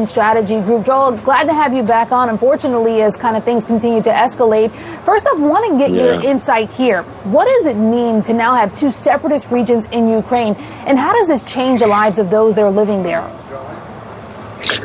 Strategy Group. Joel, glad to have you back on. Unfortunately, as kind of things continue to escalate. First off, want to get your insight here. What does it mean to now have two separatist regions in Ukraine? And how does this change the lives of those that are living there?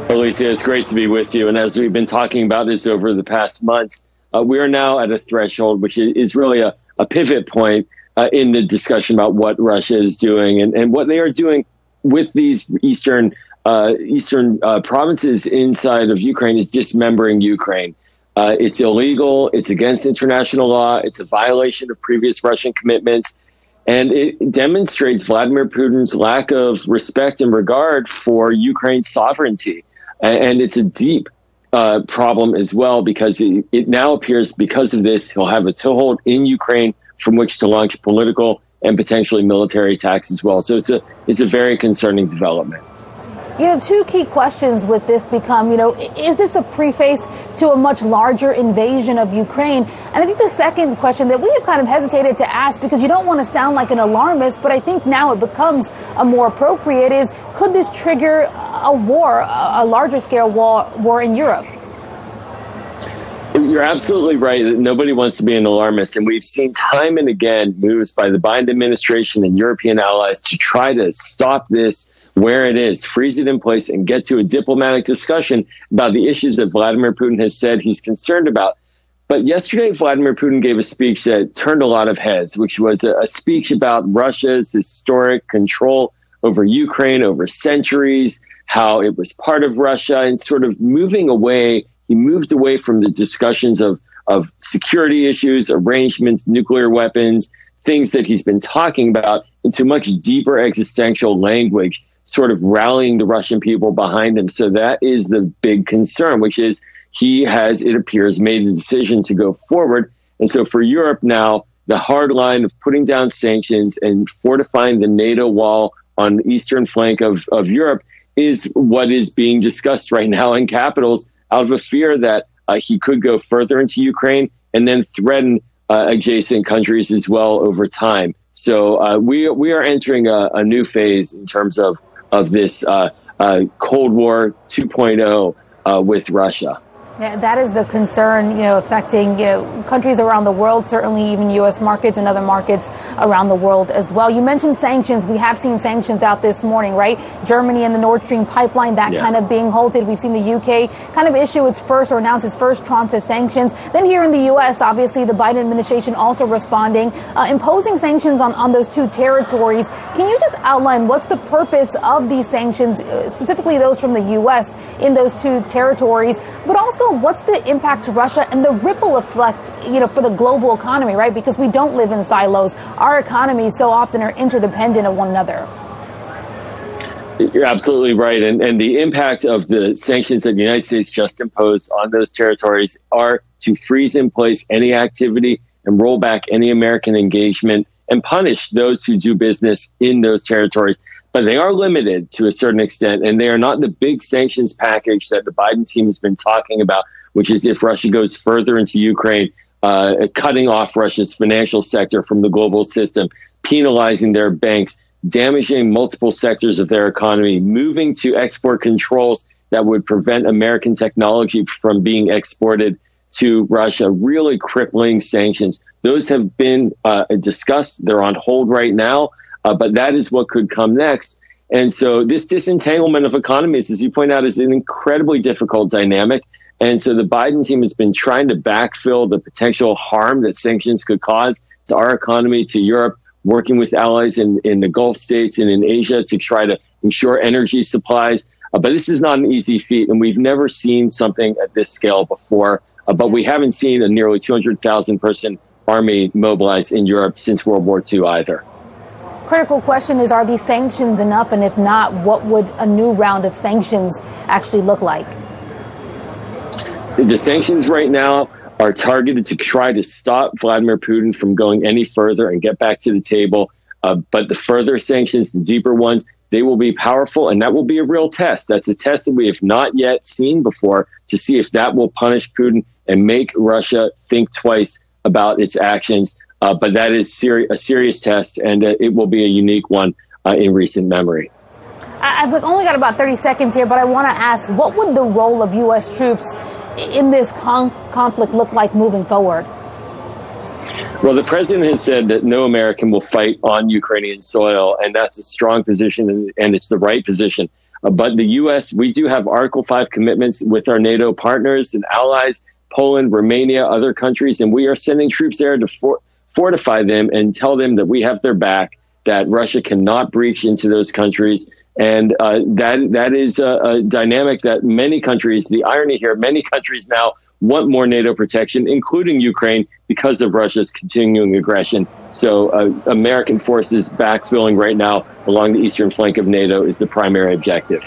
Alicia, it's great to be with you. And as we've been talking about this over the past months, we are now at a threshold, which is really a pivot point in the discussion about what Russia is doing and what they are doing with these eastern provinces inside of Ukraine is dismembering Ukraine. It's illegal. It's against international law. It's a violation of previous Russian commitments. And it demonstrates Vladimir Putin's lack of respect and regard for Ukraine's sovereignty. And it's a deep problem as well, because it now appears because of this, he'll have a toehold in Ukraine from which to launch political and potentially military attacks as well. So it's a very concerning development. Two key questions with this become, is this a preface to a much larger invasion of Ukraine? And I think the second question that we have kind of hesitated to ask, because you don't want to sound like an alarmist, but I think now it becomes a more appropriate, is could this trigger a war, a larger scale war in Europe? You're absolutely right that nobody wants to be an alarmist. And we've seen time and again moves by the Biden administration and European allies to try to stop this where it is, freeze it in place, and get to a diplomatic discussion about the issues that Vladimir Putin has said he's concerned about. But yesterday, Vladimir Putin gave a speech that turned a lot of heads, which was a speech about Russia's historic control over Ukraine over centuries, how it was part of Russia, and sort of moving away. He moved away from the discussions of security issues, arrangements, nuclear weapons, things that he's been talking about, into much deeper existential language, sort of rallying the Russian people behind him. So that is the big concern, which is he has, it appears, made a decision to go forward. And so for Europe now, the hard line of putting down sanctions and fortifying the NATO wall on the eastern flank of Europe is what is being discussed right now in capitals, out of a fear that he could go further into Ukraine and then threaten adjacent countries as well over time. So we are entering a new phase in terms of this Cold War 2.0 with Russia. Yeah, that is the concern, affecting, countries around the world, certainly even U.S. markets and other markets around the world as well. You mentioned sanctions. We have seen sanctions out this morning, right? Germany and the Nord Stream pipeline, that kind of being halted. We've seen the U.K. kind of issue its first or announce its first tranche of sanctions. Then here in the U.S., obviously, the Biden administration also responding, imposing sanctions on those two territories. Can you just outline what's the purpose of these sanctions, specifically those from the U.S. in those two territories, but also what's the impact to Russia and the ripple effect, for the global economy, right? Because we don't live in silos. Our economies so often are interdependent of one another. You're absolutely right. And the impact of the sanctions that the United States just imposed on those territories are to freeze in place any activity and roll back any American engagement and punish those who do business in those territories. But they are limited to a certain extent, and they are not the big sanctions package that the Biden team has been talking about, which is if Russia goes further into Ukraine, cutting off Russia's financial sector from the global system, penalizing their banks, damaging multiple sectors of their economy, moving to export controls that would prevent American technology from being exported to Russia, really crippling sanctions. Those have been discussed. They're on hold right now. But that is what could come next. And so this disentanglement of economies, as you point out, is an incredibly difficult dynamic. And so the Biden team has been trying to backfill the potential harm that sanctions could cause to our economy, to Europe, working with allies in the Gulf states and in Asia to try to ensure energy supplies. But this is not an easy feat, and we've never seen something at this scale before. But we haven't seen a nearly 200,000 person army mobilized in Europe since World War II either. Critical question is, are these sanctions enough? And if not, what would a new round of sanctions actually look like? The sanctions right now are targeted to try to stop Vladimir Putin from going any further and get back to the table. But the further sanctions, the deeper ones, they will be powerful, and that will be a real test. That's a test that we have not yet seen before, to see if that will punish Putin and make Russia think twice about its actions. But that is a serious test, and it will be a unique one in recent memory. I've only got about 30 seconds here, but I want to ask, what would the role of U.S. troops in this conflict look like moving forward? Well, the president has said that no American will fight on Ukrainian soil, and that's a strong position, and it's the right position. But the U.S., we do have Article 5 commitments with our NATO partners and allies, Poland, Romania, other countries, and we are sending troops there to fortify them and tell them that we have their back, that Russia cannot breach into those countries. And that is a dynamic that many countries, the irony here, many countries now want more NATO protection, including Ukraine, because of Russia's continuing aggression. So American forces backfilling right now along the eastern flank of NATO is the primary objective.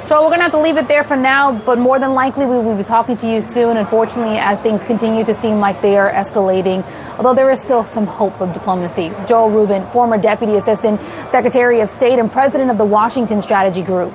Joel, we're going to have to leave it there for now, but more than likely we will be talking to you soon, unfortunately, as things continue to seem like they are escalating, although there is still some hope of diplomacy. Joel Rubin, former Deputy Assistant Secretary of State and President of the Washington Strategy Group.